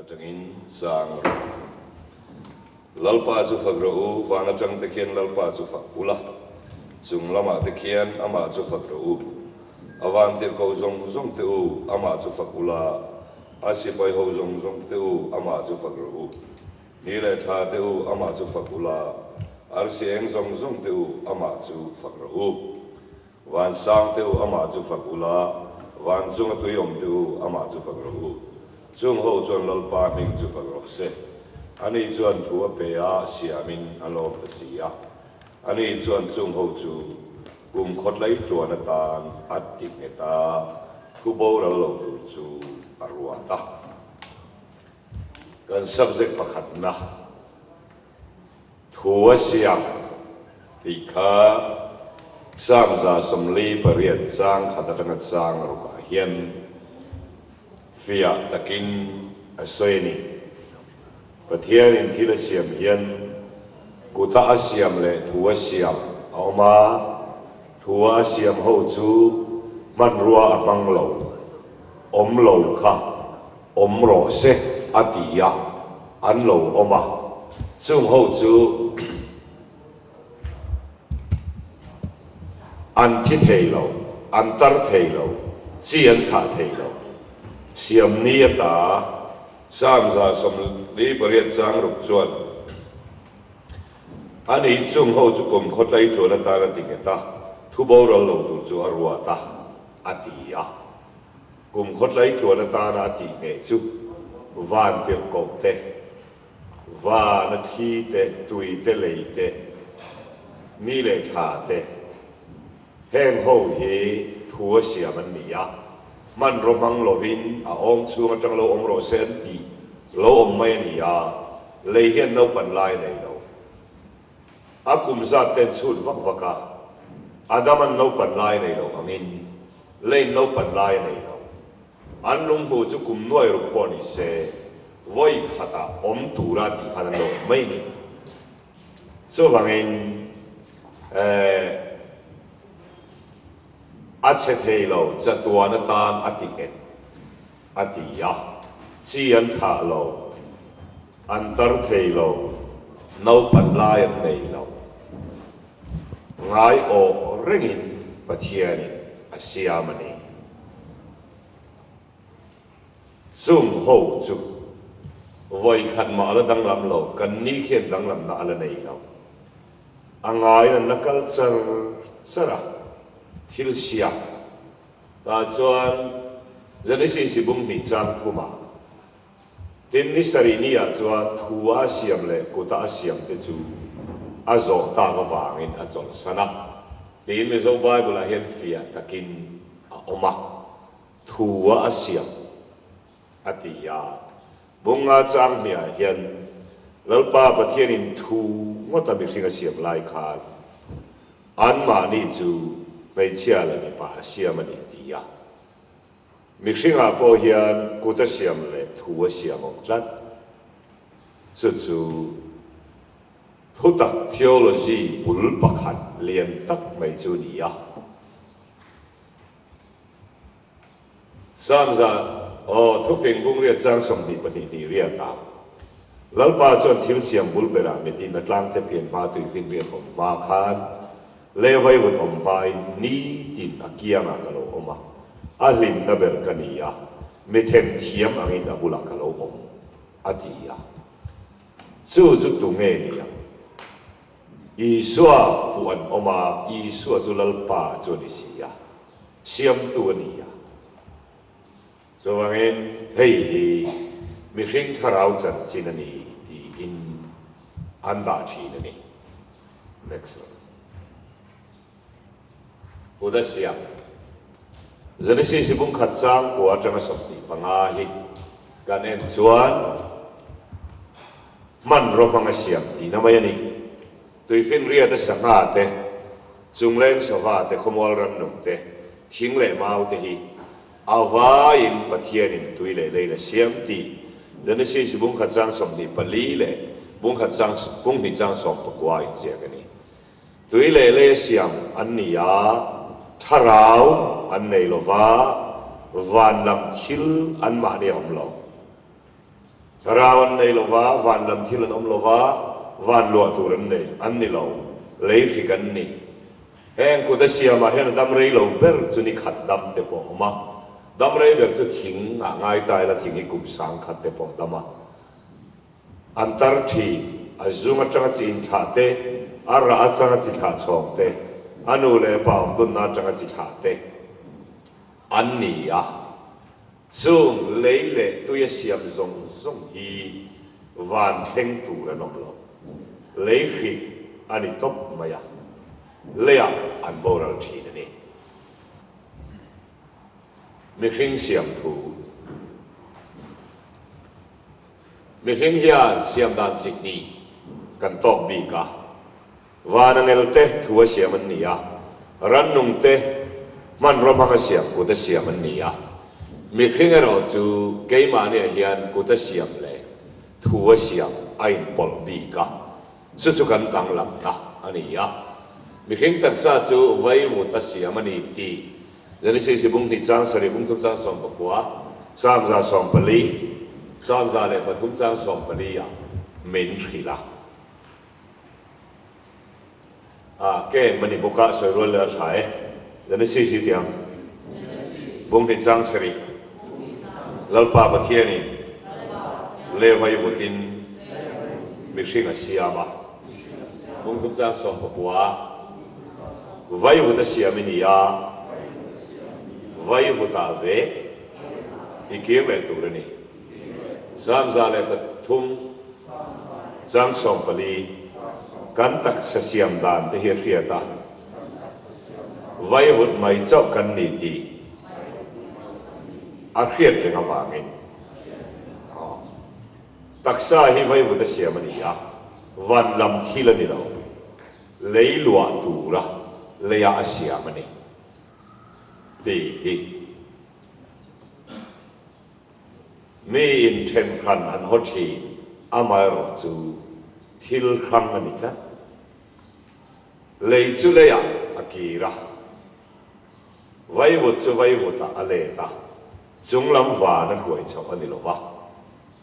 Tangin sang lalpa chu fakro vana tang tekhian lalpa chu fakula chung lama tekhian ama chu fakro awan tir ko zong te u ama chu fakula asipai ho zong te u ama chu fakro ni le tha te u ama chu fakula arsieng zong te u ama chu fakro wan sang te u ama chu fakula wan chung tu yom te u ama chu fakro chung ho chuan lalpa ning chu fakro se ani chuan thu a pe a siamin alom ta sia ani chuan chung ho chu kum khot lai tuan tan atik eta thu bo ra lo tu chu arwa ta kan subject pakhat na thu a siam ti kha samza somli pariat sang khatatanga sang ruka hian fia takin asoini pathian in thila siam hian kuta asiam le thua siam oma thua siam ho chu manrua amang lo om lo kha om ro se atia an lo oma chung ho chu an thi thei lo an tar thei lo chi an tha thei lo siam ni ta samza som li pariat chang ruk chuan ani chung ho chu kum khot lai tu na ta na ting ta thu bo ro lo tu chu arwa ta atia kum khot lai tu na ta na ti me chu van te ko te va na thi te tui te lei te ni le tha te heng ho hi thu siam an ni ya man romang lovin a ong chu ma tang lo ong ro sen ti lo ong mai ni ya le hian no pan lai nei lo akum za ten chut vak vaka adaman no pan lai nei lo angin le no pan lai nei lo an lung hu chu kum noi ru po ni se voi khata om tura ti khan lo mai ni so wangin ache thei lo chatuana tan atiket atia chi an tha lo antar thei lo no pan lai an nei lo ngai o ringin pathian asiamani sum ho chu voi khan ma la dang lam lo kan ni khen dang lam na ala nei lo angai na nakal sara thil sia ta chuan janisi sibum ni chang thuma tin ni sari ni a chuan thu a siam le kuta a siam te chu azo ta ga wangin a chol sana tin me zo bible a hian fia takin a oma thu a siam atia bunga chang mi a hian lalpa pathian in thu ngota mi hringa siam lai khan an ma ni chu mai chia la mi pa siam ani tia mi hringa po hian kuta siam le thu siam ong tlat chu thutak theology bul pakhat lian tak mai chu ni ya samza o thu fing bung ria chang som ni pani ni ria ta lalpa chon thil siam bul bera mi tin atlang te pian ma tu fin ria om ma khan levai vut om pai ni tin akia nga kalo oma alim na ber kania methem thiam angin abula kalo om atia chu tu nge ni ya isua puan oma isua zulal pa chu ni sia siam tu ni ya so angin hei mi hring tharau chan chinani ti in anda thi ni next one Udah siap. Jadi si bung kacang kuat jangan seperti pengahi. Kan encuan man roh pengasiam di namanya ni. Tuifin ria te sangate, junglen savate komol ranum te, tingle mau te hi. Awain patienin tuile le siam ti. Jadi si bung kacang seperti pelile, bung kacang bung hijang seperti kuat siapa ni. Tuile le siam ania. Tharau an nei lova van lam thil an ma ni om lo tharawan nei lova van lam thilan om lova van lo turan nei an ni lo lei fi kan ni heng ko da siama hen dam rei lo ber chu ni khat dam te po ma dam rei ber chu thing a ngai tai la thing i kum sang khat te po dama antar thi azunga changa chin tha te ara changa chi tha chong te anu le paum dun na changa chi tha te an ni ya chung lei le tu ye siam zong zong hi van theng tu ra nom lo lei fi ani top maya lea an boral thi ni mi hring siam thu mi hring hian siam dan sik ni kan tok bi ka vanangel te thua siam an ni ya ran nung te man romanga siam ku te siam an ni ya mi hring ero chu keima ne hian ku te siam le thua siam ain pol bi ka su chu kan tang lam ta ani ya mi hring tak sa chu vai mu ta siam ani ti jani se bung ni chang sari bung thum chang som pakwa sam za som pali sam za le pathum chang som pali ya men khila ke mani boka so ro la sai jani se tiang bung ni chang sari lalpa pathiani le vai vutin mi hring a siama bung thum chang som pakwa vai vu ta siam ni ya vai vuta ve ikeme turani samza le pathum chang som pali kan tak sa siam dan te hi riata vai vut mai chau kan ni ti a khiat le ngawangin taksa hi vai vut siam ani ya van lam thila ni lo leilua tura leya siam ani hi mi in ten khan an hoti amai ro chu thil kham ani ta lei chu leya akira vai vuta aleta chunglam wa na huai chau ani lova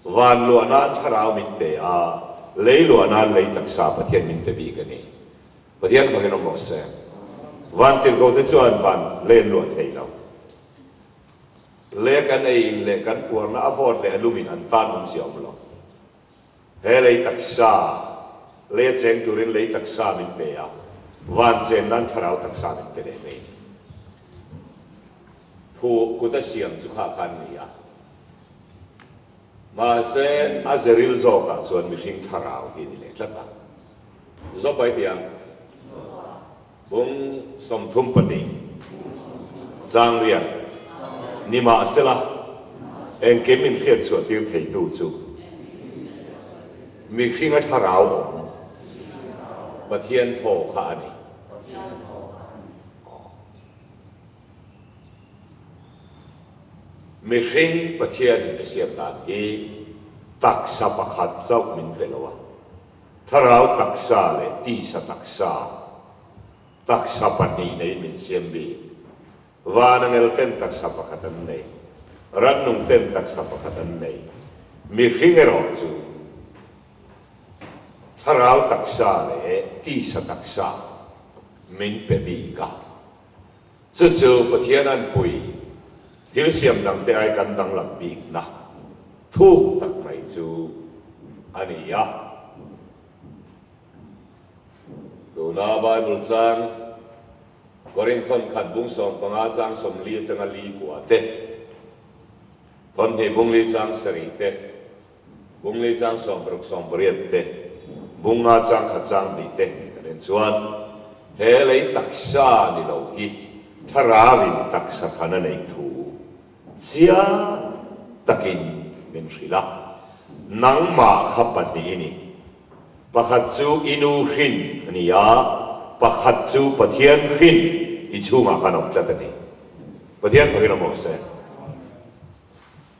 van lo na tharau min pe a lei lo na lei taksa pathian min pe bi gani pathian fa no mo se van til go te chuan van len lo thei lo le kan ei le kan puar na avot le alumin an tan om siom lo he le taksa le cheng turin le taksa min pe a van chen nan tharau taksa min pe le me thu ku ta siam chu kha khan ni ya ma se azeril zo ka chuan mi hring tharau hi ni le tlata zo pai tiang bung som thum pani chang rian nima sela en kemin khiat chu tir thei tu chu mi hringa tharau pathian tho kha ani mi hring pathian siam dan hi taksa pakhat chau min pelowa tharau taksa le ti sa taksa pani nei min siam bi vanangel ten taksa pakhatan nei rannung ten taksa pakhatan nei mi hringero chu tharau taksa le ti sa taksa min pe bi ka chu pathian an pui thil siam dang te ai kan dang lam bi na thu tak mai chu ani ya na Bible chang Korinthon khat bung som panga chang som li tanga li kwa te ton he bung li chang sari te bung li chang som bruk som briet te bung nga chang khat chang bi te ren chuan he lei taksa ni lo hi tharawin taksa khana nei thu chia takin min rila nangma khapani ini pakhat chu inu hrin ani ya pakhat chu pathian hrin i chunga kanok chatani pathian phagin mo se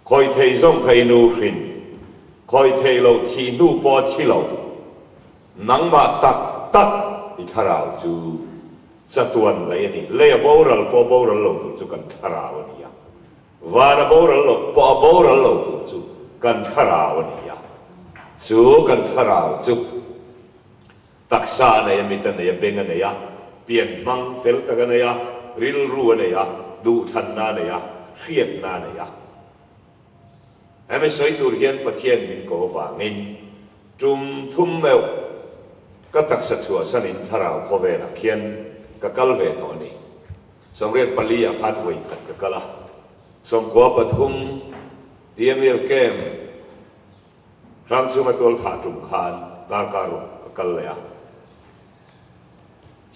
khoi thei zong khai inu hrin khoi thei lo chi nu po chi lo nangma tak i tharau chu chatuan lai ani le boral po boral lo chu kan tharau ani ya vara boral lo po boral lo chu กันทาราวนี่ยจูกันทาราวจูตักษาเนี่ยมิตรเนี่ยเบงเนี่ยเปลี่ยนมังเฟลตกันเนี่ยริลรัวเนี่ยดูทันนาเนี่ยเขียนนาเนี่ยไอ้ไม่ใช่ตัวเรียนประเทศมินโกวางินจุ่มทุ่มเมวก็ตักษาชัวสันินทาราวพอเวล่ะเขียนก็กัลเวตัวนี้สมเด็จปลีอาคัดไว้ขัดก็กัลละสมกัวปฐุมเตียมเรียกเกมรังสุมาตัวถาจุ่มขานดาร์การุก็กัลเลย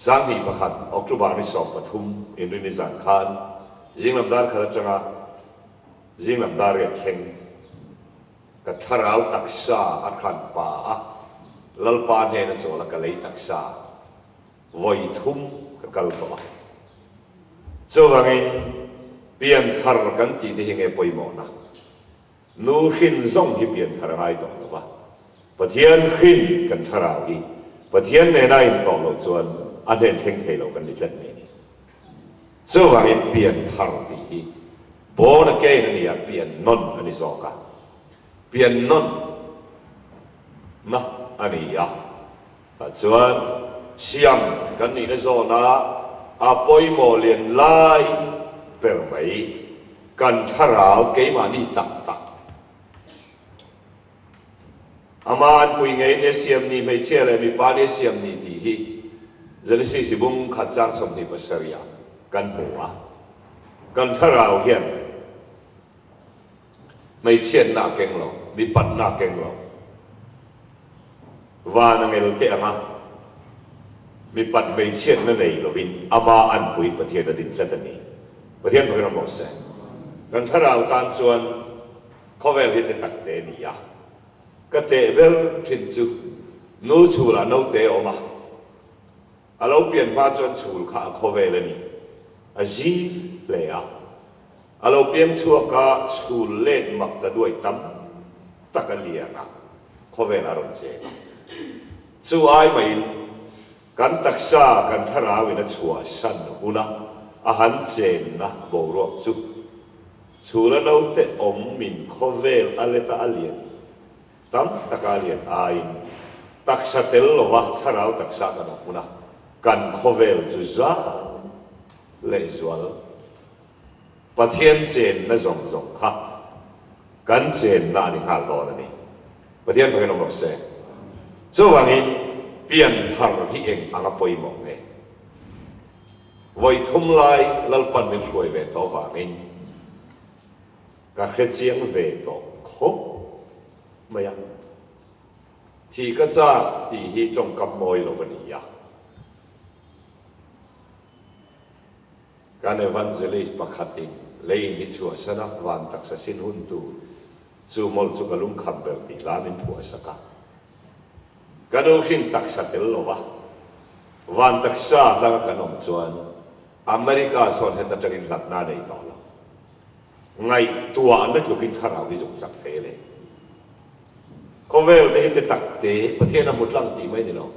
สามีประคันออกจุบานิสอบปฐุมอินทรินิสานขานยิงลำดาร์ขดจังอ่ะยิงลำดาร์เรียกเข่งก็ทาราวตักษาอาคันป่าลลปานเฮนโซละก็เลยตักษาไว้ทุ่มก็กัลตัวโซวังอินเปลี่ยนทารกันตีที่เฮงเอปอยมอนะนูหินซ่งที่เปลี่ยนทารไงต่อหรือวะปะเทียนหินกันทาราวอีปะเทียนในนายต่อเราจวนอันเห็นเทงเทเรากันในจันนี้โซวังอินเปลี่ยนทารตีโบนักเกย์นี่เปลี่ยนนนอันนี้สอกะเปลี่ยนนนนะอันนี้แต่จวนเสียงกันนี่ในโซนาอาปอยโมเลียนไล่เปรไม่กันทาราวเกย์มานี่ตักอามาอันคุยไงเนี่ยเสียมนี่ไม่เชื่อเลยมีปาเนี่ยเสียมนี่ดีฮีจะได้สิบุ้งขัดจังสมนิปัสริยากันหัวกันทาราวเฮียนไม่เชื่อหน้าเก่งหรอกมีปัดหน้าเก่งหรอกว่านังเอลเตะมามีปัดไม่เชื่อนั่นเองหรอกวินอามาอันคุยประเทศดินจัดนี้ประเทศพระนครเสกกันทาราวตานส่วนเขาเวลที่ตักเตนี่ยาก็เตะเวลทิ้งจูนู้ชูละนู้เตะออกมาเราเปลี่ยนมาจนชูข้าเขาเวลนี่จีเลยเราเปลี่ยนชัวก้าชูเล่นมักจะด้วยตั้มตะกันเลียนะเขาเวลารอนเจชูไอ้ไม่กันตักษากันทาราวินะชัวสันหุนะอาหารเจนนะโบรอกชูละนู้เตะอมมินเขาเวลอะไรตะอเลียนตั้มตะการเลียนไอ้ตักษาเตลโลวะทาราวตักษากันหุนะกันเขาเวลจุจ้าเลยจวลประเทศเจนน่ะส่งค่ะกันเจนน่ะนี่ข้าต่อแล้วนี่ประเทศพระนครเสกส่วนนี้เปลี่ยนทางที่เองอังกฤษไปมองเองไว้ทุ่มลายลัลปันเป็นช่วยเวทต่อว่ามินก็แค่เจียงเวทต่อครบไม่ยังที่ก็จะที่ที่จงกำมวยเราวันนี้การเอวันเจลิสปะขัดติงเลยนิชัวสนะวันตักษสินหุ่นตูซูมอลซูกลุงคัมเบลติลามินผัวสกัดการดูหินตักษเตลโลวะวันตักษาตั้งกันนมจวนอเมริกาส่วนเห็นตัดกินหลักนาในต่อละไงตัวอันนั้นถูกกินทาราวิจุกสักเทเลยเขาเวลที่จะตักเตะประเทศนั้นหมดลังตีไม่ได้หรอก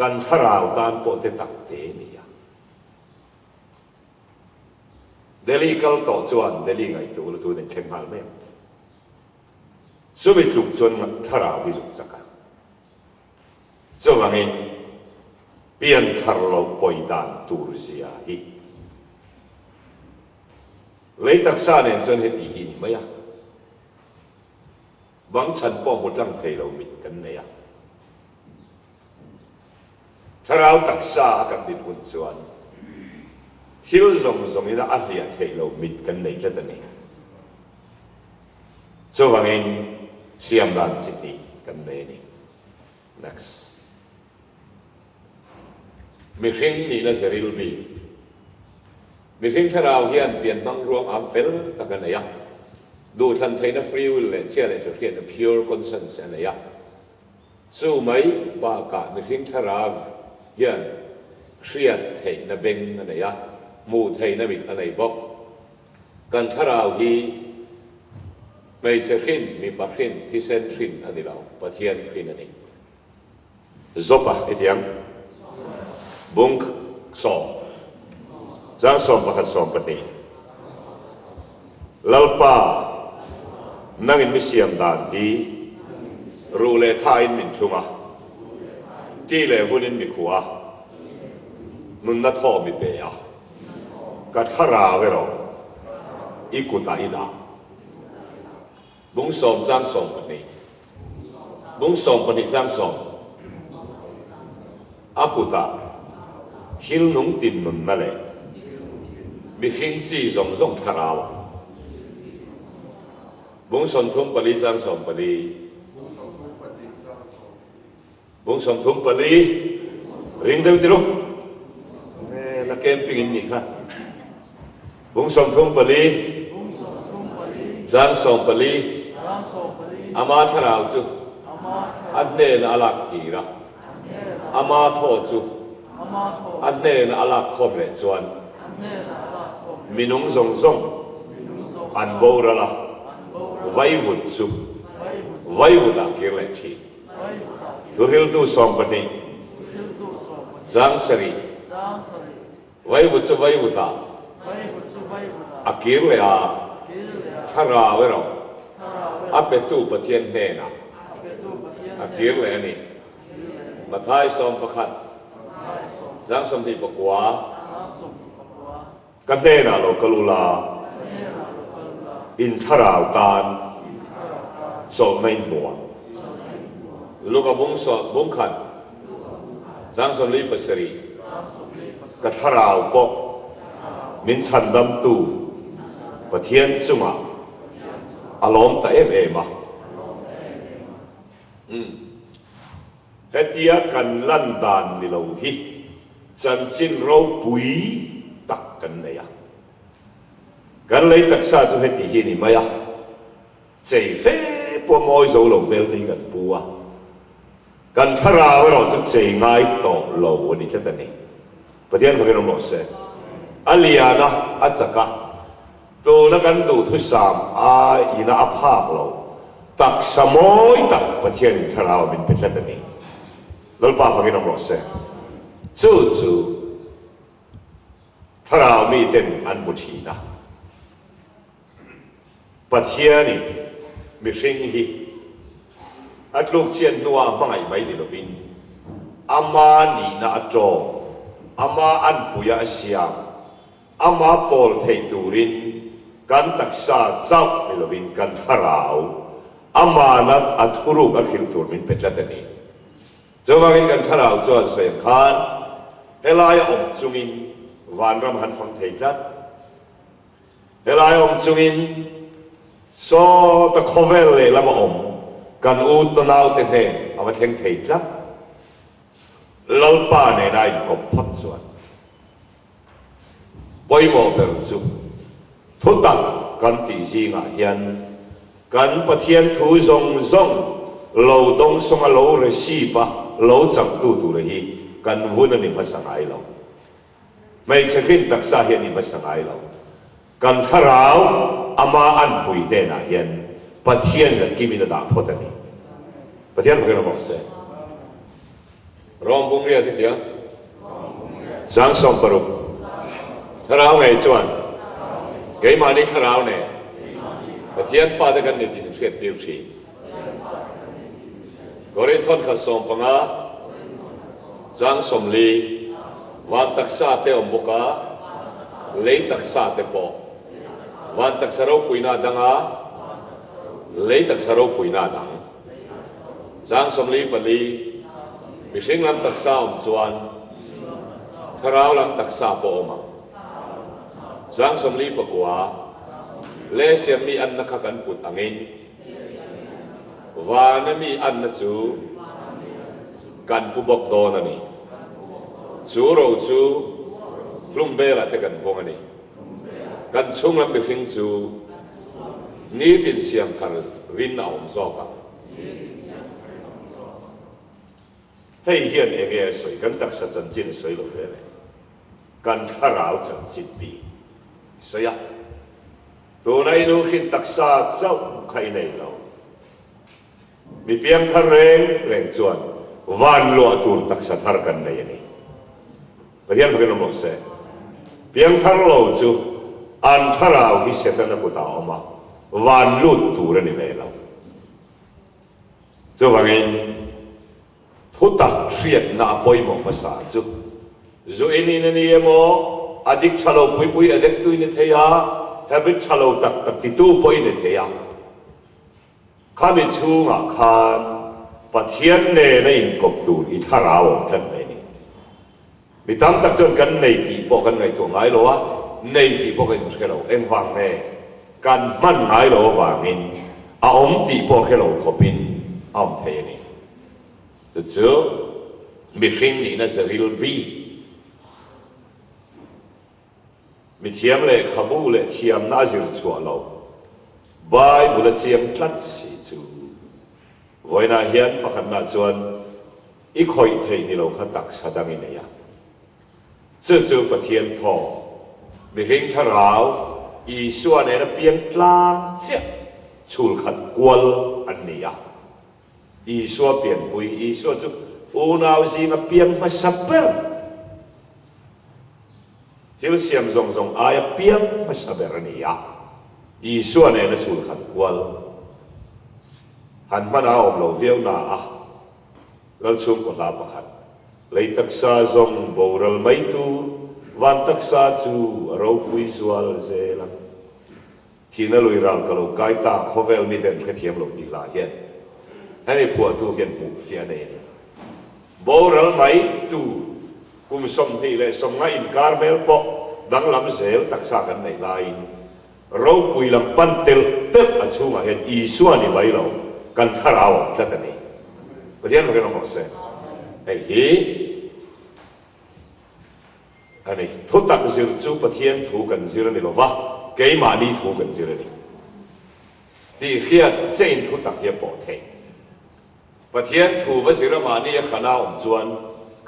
การทาราวการโปรเตตักเตะนี่เดลีกัลต่อจวนเดลีไงตัวละตัวเนี่ยเช่นมาไม่สุบิจุกจวนทาราวิจุกสักกันส่วนนี้เปลี่ยนทาราวปอยดานตูร์เซียฮีเลยตักษาเนี่ยจนเห็นอีหินไหมอ่ะบางชั้นป้องหมดตั้งเทเรามิดกันเนี่ยทาราวตักษากันดินหุ่นส่วนที่เราส่งนี่นะอันเดียเทเรามิดกันในจัดนี้ส่วนนี้เซียมรันซิตี้กันในนี้ next มีสิ่งนี้นะเสรีลบีมีสิ่งที่เราเห็นเปลี่ยนบางรวมอัมเฟลตะกันเนี่ยดูทันทีนะฟรีวิลเลยเชื่อเลยจะเรียก pure conscience เนี่ยสู้ไหมบ้ากะมีสิ่งที่เราเห็นเครียดเทนะเบงเนี่ยมูเทนะบิดอะไรบอกกันถ้าเราฮีไม่จะขึ้นมีปะขึ้นที่เส้นขึ้นอันนี้เราปะเทียนขึ้นอันนี้จบอ่ะไอ้เทียงบุ้งสองจ้างสองประคัดสองปะนี้ลัลปา nangin mi siam dan hi ru le tha in min thunga ti le vunin mi khuwa nun na tho mi pe ya ka thara ve ro ikuta ida bung som jang som pani bung som pani jang som akuta thil nung tin nun na le mi khing chi zong zong thara wa bung son thum pali jang som pali bung som thum pali ring deu tiro la camping in ni kha bung som thum pali jang som pali ama tharau chu anne na alak ki ra ama tho chu anne na alak khom le chuan minung zong zong an bo ra la vai vut chu vai vuda kir le thi tu hil tu som pani jang sari vai vut chu vai vuda akir le a thara ve ro ape tu pathian ne na akir le ani mathai som pakhat jang som thi pakwa kan ne na lo kalula in tharau tan so main nuwa luka bung so bung khan jang som li pasari ka tharau ko min chandam tu pathian chunga alom ta em ema hetia kan lan dan ni lo hi chan chin ro pui tak kan ne ya kan lấy tak sa chu het hi ni maya chei fe po moi zo lo vel ni kan bua kan thara ro chu chei ngai to lo ni cha ta ni pathian phai rom lo se aliana achaka tu na kan tu thu sam a ina aphak lo tak samoi tak pathian thara min pe cha ta ni lol pa phai rom lo se chu chu thara mi ten an pu thi na pathiani mi hring hi atluk chian nuwa mangai mai ni lovin ama ni na atro ama an puya siam ama pol thei turin kan taksa zau ni lovin kan tharau ama na athuru ka khil tur min petlatani zawangin kan tharau chuan soy khan helaya om chungin vanram han phang thei tlat helaya om chungin so the covel le lama om kan u to nau te he ama theng thei tla lalpa ne nai ko phot chuan poimo ber chu thuta kan ti si nga hian kan pathian thu zong zong lo dong song a lo re si pa lo chang tu tu re hi kan vun ani ma sangai lo mai chakhin taksa hian ni ma sangai lo kan tharau ama an pui de na hian pathian la kimina da photani pathian phai rom se rom bung ria ti dia sang som paru tharau ngai chuan ke ma ni tharau ne pathian fa da kan ni ti thret tir thi gore thon kha som panga sang som li wan taksa te ombuka lei taksa te po wan tak sarau puina danga lei tak sarau puina dang jang som li pali mishing lam taksa om chuan tharau lam taksa po oma jang som li pakwa le siam mi an nakha kan put angin wana mi an na chu kan pu bok don ani chu ro chu plum bela te kan vong ani kan chung lam be phing chu ni tin siam thar rin na om zo ka hei hian enge soi kan tak sa chan chin soi lo ve ne kan tharau chan chin pi soya tu nai nu khin tak sa chau khai nei lo mi piang thar reng chuan van lo atur tak sa thar kan nei ani pathian phai rom lo se piang thar lo chu an tharau hi setana ku ta oma van lut tu ra ni ve lo chu wangin thu tak hriat na poi mo ma sa chu zo in ni emo adik chalo pui pui adek tu ni theya habit chalo tak tak ti tu poi ni theya khami chunga khan pathian ne na in kop tu I tharao tan me ni mi tam tak chon kan nei ti po kan ngai tu ngai lo wa nei ti po kan khelo eng wang ne kan man ngai lo wangin a om ti po khelo khopin om the ni chu mi hring ni na zaril bi mi thiam le khabu le thiam na zir chua lo bai bu le chiam tlat si chu voina hian pakhat na chuan I khoi thei ni lo kha tak sadang in ya chu pathian tho mi hring tharau I suan ne na piang tlang che chul khat kwal an ni ya I suwa pian pui I suwa chu unaw si na piang ma saper til siam zong zong aya piang ma saper ni ya I suwa ne na chul khat kwal han mana om lo viau na a lal chung ko la pakhat lei taksa zong boral mai tu van taksa chu ro pui zual zelang thina lui ral kalo kai ta khovel mi den ka thiam lo ni la hian hani phua tu hian pu fia nei boral mai tu kum som ni le som nga in karmel po dang lam zel taksa kan nei lai ro pui lam pantel tek a chunga hian I suani mai lo kan tharao tatani pathian ma kan mo se ei hi ani thu tak zir chu pathian thu kan zir ni lo wa ke ma ni thu kan zir ni ti hiat chen thu tak ye po the pathian thu wa zir ma ni khana om chuan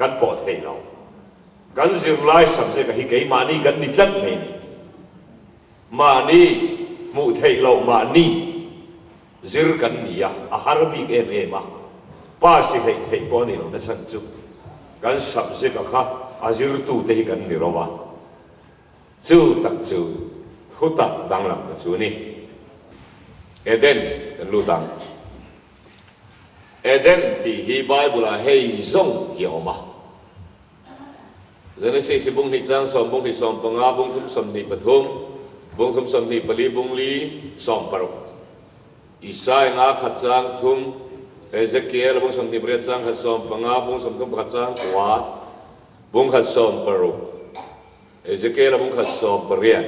kan po the lo kan zir lai sam se ka hi ke ma ni kan ni tlat me ni ma ni mu thei lo ma ni zir kan ni ya a harbi em ma pa si thei po ni lo na san chu kan sam se ka kha azir tu te hi kan ni ro wa chu tak chu thu tak dang lam ka chu ni eden kan lu dang eden ti hi bible a hei zong hi oma Genesis si bung ni chang som bung ni som panga bung thum som ni pathum bung thum som ni pali bung li som paro Isai nga khat chang thum Ezekiel bung som ni bre chang khat som panga bung som thum khat chang wa bung khat som paro Ezekiel bung khat som parian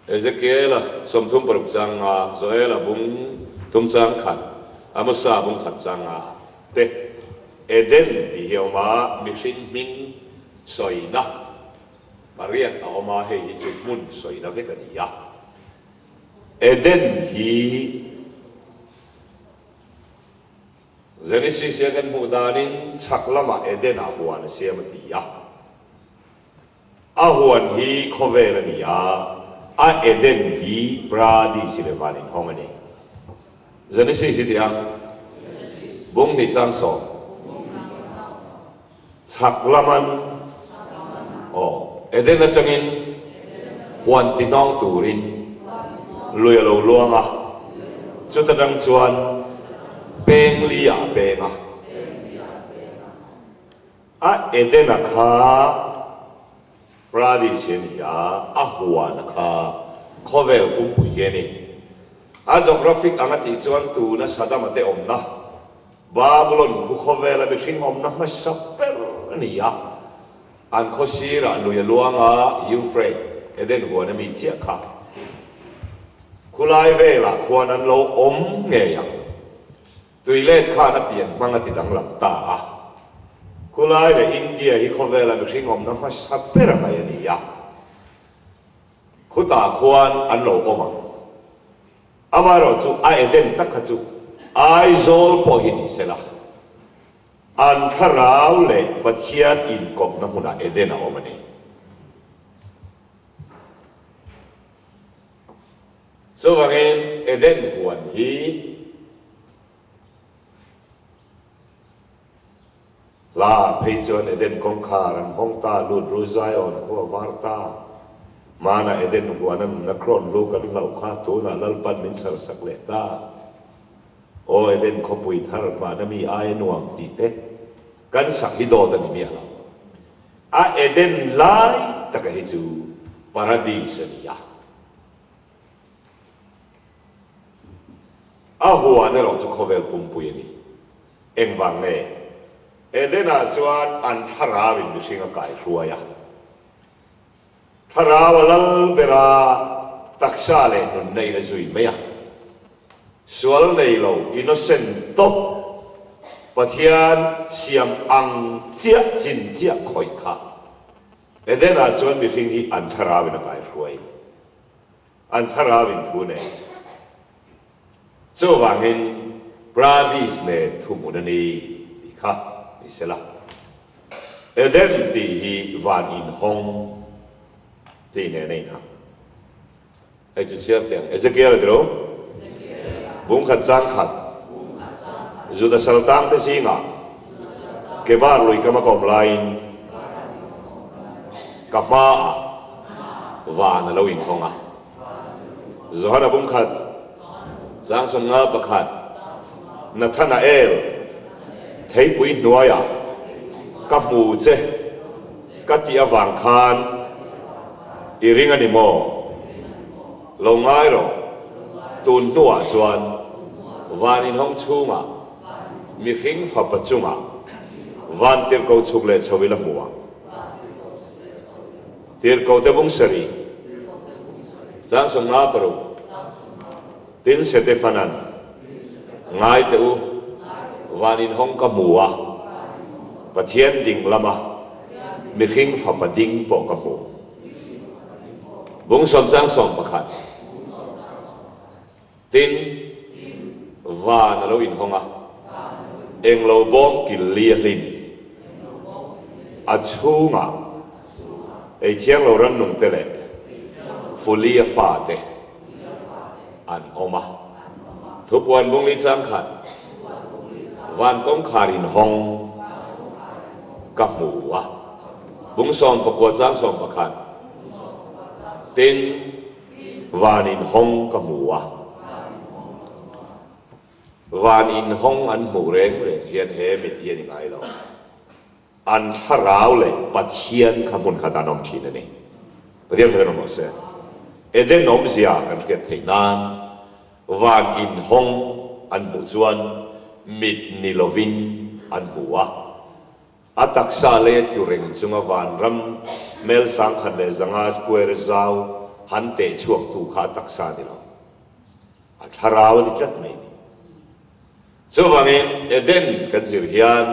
Ezekiel som thum paro chang a Joel bung thum chang khat Amasa bung khat chang a te Eden di hioma mi hring ming soina parian a oma he hi chu mun soina ve ka ni ya Eden hi Genesis ya kan mudanin chaklama Eden a huan siam ti ya a huan hi khovel ni ya a Eden hi pradi silevanin hongani Genesis ti ya bung ni chang so chaklaman Eden na changin huan tinong turin lui lo luanga chu ta dang chuan peng lia penga a Eden a kha pradi chen ya a huan kha khovel kum pui ye ni a geographic angati chuan tu na sadam ate omna Babylon ku khovel a bishing omna ma saper ani ya an khosira lui luanga Euphrates Eden huan mi chia kha Kulai vela kuanan lo om ngeya tuilet khana pian manga ti dang lam ta a kulai le India hi khovela mi hring om na ma sapera mai ni ya khuta khuan an lo oma amaro chu a Eden takha chu ai zol po hi ni sela an tharau le pathian in kop na huna Eden a omani So wangin Eden huan hi la peichuan Eden kong kharan hong ta lut ru Zion ko varta mana eden nukuanan na kron lu kan lau kha tu na lalpan min sar sak le ta o eden khopui thar ma na mi ai nuang ti te kan sak hi do ta ni mi ala a eden lai ta ka hi chu paradise ya a huwa ne lo chu khovel pum pui ni eng wang ne eden a chuan an thara win mi singa kai hruai ya thara walal bera taksa le nun nei le zui me ya sual nei lo innocent top pathian siam ang chia chin chia khoi kha eden a chuan mi hring hi an thara win kai hruai an thara win thu nei so wangin pradis ne thu mun ni kha ni sela eden ti hi van in hong ti ne nei na ai chu siap tiang ezekiel dro bung khat sang khat zu da saltang te singa ke bar lui kama kom lain kapa va na lo in hong a zohana bung khat sang son nga pakhat Nathanael thấy bụi nuôi à các mù chế các tia vàng khan iring anh mo lâu ngay rồi tuôn nuôi chuan van in hong chung à mi khinh pháp bát chung à van tiệt câu chuk lệ chawi la mua tiệt câu te bung sari sang son nga paru tin Stefanan ngai te u vanin hong ka mua pathian ding lama mi khing fa pading po ka mu bung som sang som pakhat tin van lo in honga eng lo bom kil lia lin a chunga ei chiang lo ran nung tele fulia fa te an oma thupuan bung li chang khat van kong kharin hong ka muwa bung som pakwa chang som pakhat tin van in hong ka muwa van in hong an mu reng reng hian he mit hian ngai lo an tharau le pathian khamun khatanom thina ni pathian khanom se eden nom zia kan ke theinan van in hong an mu chuan mit nilovin an huwa atak sa le kyureng chunga van ram mel sang khan le zanga square zau han te chuak tu kha tak sa ni lo a tharaw ni tlat mai ni so wangin eden kan zir hian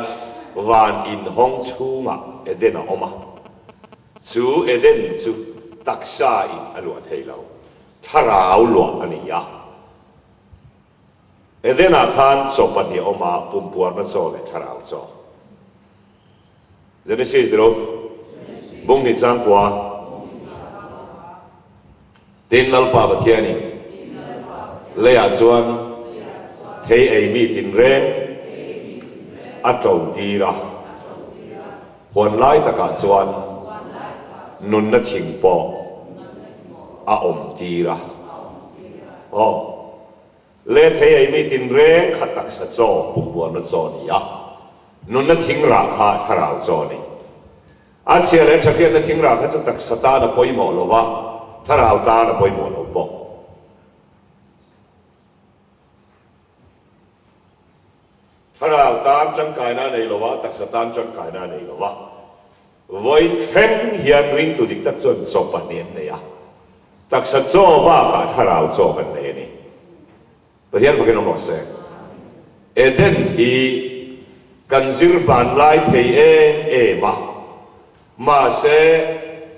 van in hong chunga eden a oma chu eden chu taksa in alwa theilo tharaw lo ani ya eden a khan chopan hi oma pumpuan na cho le tharaw cho Genesis dro bung ni chang kwa tin lal pa bathiani le a chuan thei ei mi tin re a trau ti ra hon lai taka chuan nun na ching po a om ti ra o le thei ei mi tin re khatak sa cho pumpuan na cho ni ya nun na thing ra kha tharau cho ni a chia le thakhian na thing ra kha chu tak sata na poimo lo wa tharau ta na poimo lo po tharau ta chang kai na nei lo wa tak satan chang kai na nei lo wa voi then hian ring tu dik ta chon cho panien ne ya tak sa cho wa ka tharau cho kan ne ni pathian phakin no se eden hi kan zir ban lai thei e ma se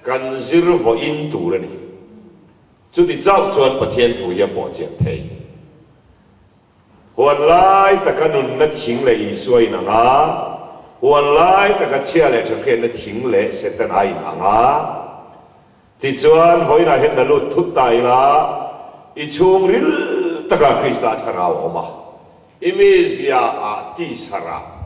kan zir vo in tu ra ni chu ti chau chuan pathian thu ya po chiang thei huan lai takanun na thing le i suai na nga huan lai taka chia le thakhe na thing le setan ai na nga ti chuan voina hen na lut thut tai la i chung ril taka Krista tharaw oma imezia a ti sara